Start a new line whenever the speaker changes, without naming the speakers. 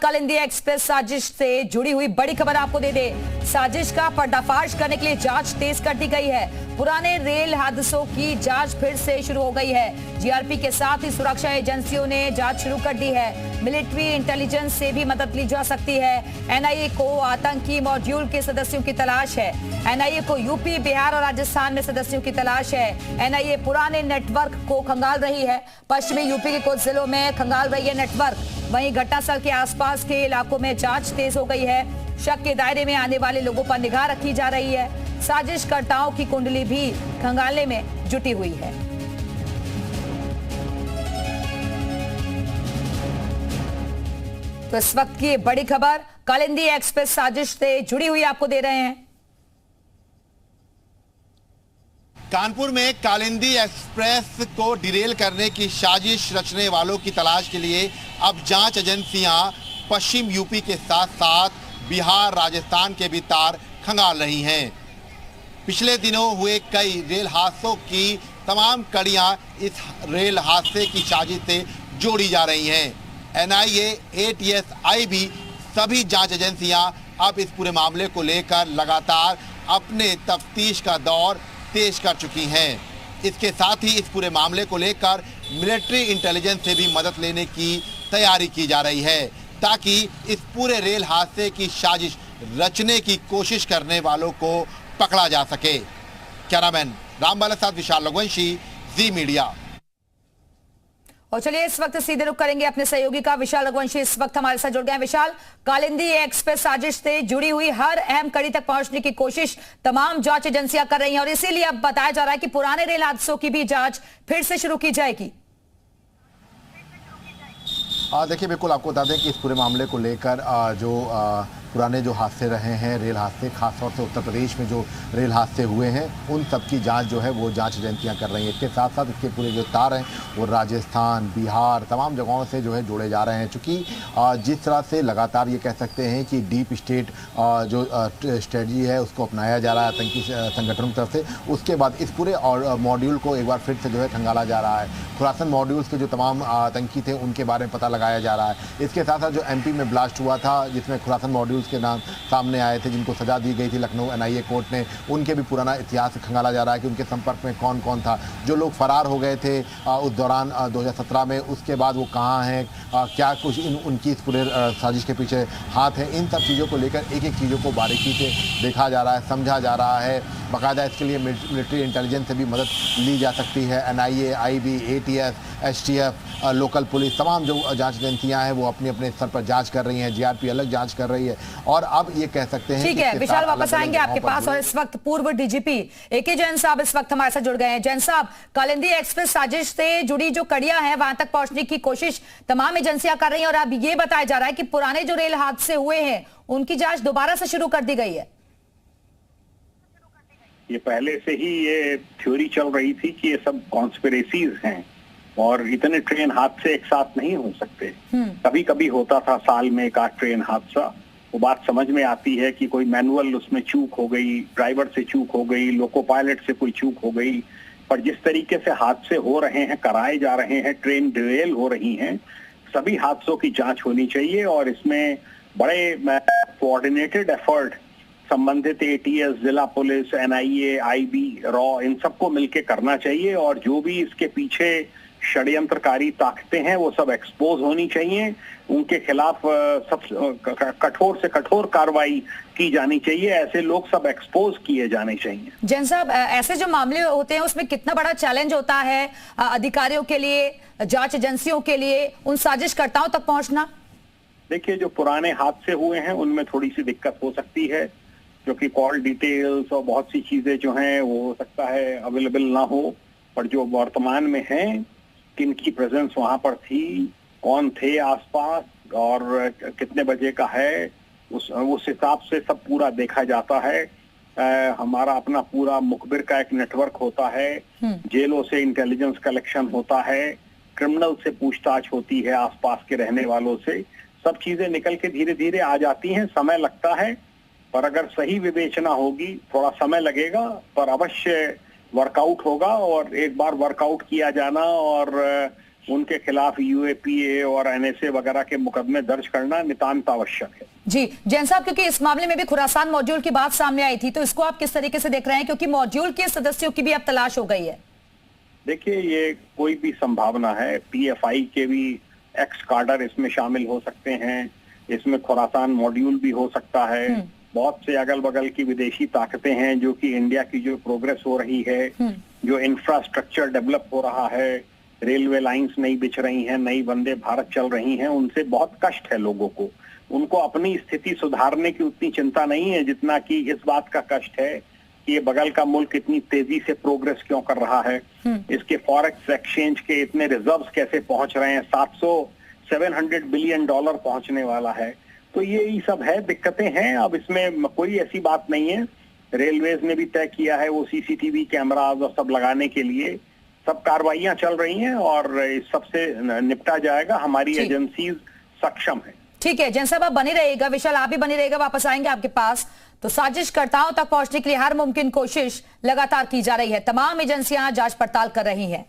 Kalindi express साजिश से जुड़ी हुई बड़ी खबर आपको दे दे। साजिश का पर्दाफाश करने के लिए जांच तेज कर दी गई है। पुराने रेल हादसों की जांच फिर से शुरू हो गई है। जीआरपी के साथ ही सुरक्षा एजेंसियों ने जांच शुरू कर दी है। मिलिट्री इंटेलिजेंस से भी मदद ली जा सकती है। एनआईए को आतंकी मॉड्यूल के सदस्यों की तलाश है। एनआईए को यूपी, बिहार और राजस्थान में सदस्यों की तलाश है। एनआईए पुराने नेटवर्क को खंगाल रही है। पश्चिमी यूपी के कुछ जिलों में खंगाल रही है नेटवर्क। वहीं घटनास्थल के आसपास के इलाकों में जांच तेज हो गई है। शक के दायरे में आने वाले लोगों पर निगाह रखी जा रही है। साजिशकर्ताओं की कुंडली भी खंगालने में जुटी हुई है। तो इस वक्त की बड़ी खबर कालिंदी एक्सप्रेस साजिश से जुड़ी हुई आपको दे रहे हैं।
कानपुर में कालिंदी एक्सप्रेस को डिरेल करने की साजिश रचने वालों की तलाश के लिए अब जांच एजेंसियां पश्चिम यूपी के साथ साथ बिहार, राजस्थान के भी तार खंगाल रही हैं। पिछले दिनों हुए कई रेल हादसों की तमाम कड़ियां इस रेल हादसे की साजिश से जोड़ी जा रही हैं। एनआईए, एटीएस, भी सभी जांच एजेंसियां अब इस पूरे मामले को लेकर लगातार अपने तफ्तीश का दौर तेज कर चुकी हैं। इसके साथ ही इस पूरे मामले को लेकर मिलिट्री इंटेलिजेंस से भी मदद लेने की तैयारी की जा रही है, ताकि इस पूरे रेल हादसे की साजिश रचने की कोशिश करने वालों को पकड़ा जा सके। कैमरामैन रामबाला साथ विशाल रघुवंशी, जी मीडिया।
और चलिए इस वक्त सीधे रुख करेंगे अपने सहयोगी का। विशाल रघुवंशी इस वक्त हमारे साथ जुड़ गए हैं। विशाल, कालिंदी एक्सप्रेस साजिश से जुड़ी हुई हर अहम कड़ी तक पहुंचने की कोशिश तमाम जांच एजेंसियां कर रही हैं और इसीलिए अब बताया जा रहा है कि पुराने रेल हादसों की भी जांच फिर से शुरू की जाएगी।
देखिए, बिल्कुल आपको बता दें कि इस पूरे मामले को लेकर जो पुराने जो हादसे रहे हैं, रेल हादसे, खासतौर से उत्तर प्रदेश में जो रेल हादसे हुए हैं, उन सब की जांच जो है वो जांच एजेंसियां कर रही हैं। इसके साथ साथ इसके पूरे जो तार हैं वो राजस्थान, बिहार, तमाम जगहों से जो है जोड़े जा रहे हैं। चूँकि जिस तरह से लगातार ये कह सकते हैं कि डीप स्टेट जो स्ट्रेटजी है उसको अपनाया जा रहा है आतंकी संगठनों की तरफ से, उसके बाद इस पूरे मॉड्यूल को एक बार फिर से जो है खंगाला जा रहा है। खुरासन मॉड्यूल्स के जो तमाम आतंकी थे उनके बारे में पता लगाया जा रहा है। इसके साथ साथ जो एमपी में ब्लास्ट हुआ था जिसमें खुरासन मॉड्यूल्स के नाम सामने आए थे, जिनको सजा दी गई थी लखनऊ एनआईए कोर्ट ने, उनके भी पुराना इतिहास खंगाला जा रहा है कि उनके संपर्क में कौन कौन था, जो लोग फरार हो गए थे उस दौरान 2017 में, उसके बाद वो कहाँ हैं, क्या कुछ उनकी इस पूरे साजिश के पीछे हाथ है। इन सब चीज़ों को लेकर एक एक चीज़ों को बारीकी से देखा जा रहा है, समझा जा रहा है। बाकायदा इसके लिए मिलिट्री इंटेलिजेंस से भी मदद ली जा सकती है। NIA, IB, ATS, STF, local police, तमाम जो जांच एजेंसियां हैं वो अपने अपने स्तर पर जांच कर रही हैं। जीआरपी अलग जांच कर रही है और अब ये कह सकते हैं।
ठीक है विशाल, वापस आएंगे आपके पास। और इस वक्त पूर्व डीजीपी एके जैन साहब इस वक्त हमारे साथ जुड़ गए हैं। जैन साहब, कालिंदी एक्सप्रेस साजिश से जुड़ी जो कड़ियां हैं वहां तक पहुंचने की कोशिश तमाम एजेंसियां कर रही हैं और अब ये बताया जा रहा है कि पुराने जो रेल हादसे हुए हैं उनकी जांच दोबारा से शुरू कर दी गई है।
ये पहले से ही ये थ्योरी चल रही थी कि ये सब कॉन्स्पिरेसीज हैं और इतने ट्रेन हादसे एक साथ नहीं हो सकते। कभी कभी होता था साल में एक आध ट्रेन हादसा, वो बात समझ में आती है कि कोई मैनुअल उसमें चूक हो गई, ड्राइवर से चूक हो गई, लोको पायलट से कोई चूक हो गई। पर जिस तरीके से हादसे हो रहे हैं, कराए जा रहे हैं, ट्रेन डिरेल हो रही हैं, सभी हादसों की जांच होनी चाहिए और इसमें बड़े कोऑर्डिनेटेड एफर्ट संबंधित एटीएस, जिला पुलिस, एनआईए, आईबी, रॉ, इन सबको मिलकर करना चाहिए और जो भी इसके पीछे षड्यंत्रकारी ताकतें हैं वो सब एक्सपोज होनी चाहिए। उनके खिलाफ सब कठोर से कठोर कार्रवाई की जानी चाहिए। ऐसे लोग सब एक्सपोज किए जाने चाहिए।
जैन साहब, ऐसे जो मामले होते हैं उसमें कितना बड़ा चैलेंज होता है अधिकारियों के लिए, जांच एजेंसियों के लिए, उन साजिशकर्ताओं तक पहुंचना?
देखिए, जो पुराने हादसे हुए हैं उनमें थोड़ी सी दिक्कत हो सकती है, क्योंकि कॉल डिटेल्स और बहुत सी चीजें जो हैं वो हो सकता है अवेलेबल ना हो, पर जो वर्तमान में हैं, किनकी प्रेजेंस वहां पर थी, कौन थे आसपास और कितने बजे का है, उस हिसाब से सब पूरा देखा जाता है। हमारा अपना पूरा मुखबिर का एक नेटवर्क होता है, जेलों से इंटेलिजेंस कलेक्शन होता है, क्रिमिनल से पूछताछ होती है, आसपास के रहने वालों से, सब चीजें निकल के धीरे धीरे आ जाती हैं। समय लगता है, पर अगर सही विवेचना होगी, थोड़ा समय लगेगा पर अवश्य वर्कआउट होगा। और एक बार वर्कआउट किया जाना और उनके खिलाफ यूएपीए और एनएसए वगैरह के मुकदमे दर्ज करना नितांत आवश्यक है।
जी जैन साहब, क्योंकि इस मामले में भी खुरासान मॉड्यूल की बात सामने आई थी, तो इसको आप किस तरीके से देख रहे हैं, क्योंकि मॉड्यूल के सदस्यों की भी अब तलाश हो गई है?
देखिए, ये कोई भी संभावना है, पीएफआई के भी एक्स कार्डर इसमें शामिल हो सकते हैं, इसमें खुरासान मॉड्यूल भी हो सकता है, बहुत से अगल बगल की विदेशी ताकतें हैं जो कि इंडिया की जो प्रोग्रेस हो रही है, जो इंफ्रास्ट्रक्चर डेवलप हो रहा है, रेलवे लाइंस नई बिछ रही हैं, नई वंदे भारत चल रही हैं, उनसे बहुत कष्ट है लोगों को। उनको अपनी स्थिति सुधारने की उतनी चिंता नहीं है जितना कि इस बात का कष्ट है कि ये बगल का मुल्क इतनी तेजी से प्रोग्रेस क्यों कर रहा है, इसके फॉरेक्स एक्सचेंज के इतने रिजर्व्स कैसे पहुंच रहे हैं, 700 बिलियन डॉलर पहुंचने वाला है। तो ये सब है, दिक्कतें हैं। अब इसमें कोई ऐसी बात नहीं है, रेलवेज ने भी तय किया है वो सीसीटीवी कैमराज और सब लगाने के लिए सब कार्रवाइयां चल रही हैं और इस सबसे निपटा जाएगा। हमारी एजेंसीज सक्षम है।
ठीक है जैन साहब, आप बने रहिएगा, विशाल आप भी बने रहिएगा, वापस आएंगे आपके पास। तो साजिशकर्ताओं तक पहुंचने के लिए हर मुमकिन कोशिश लगातार की जा रही है, तमाम एजेंसियां जांच पड़ताल कर रही हैं।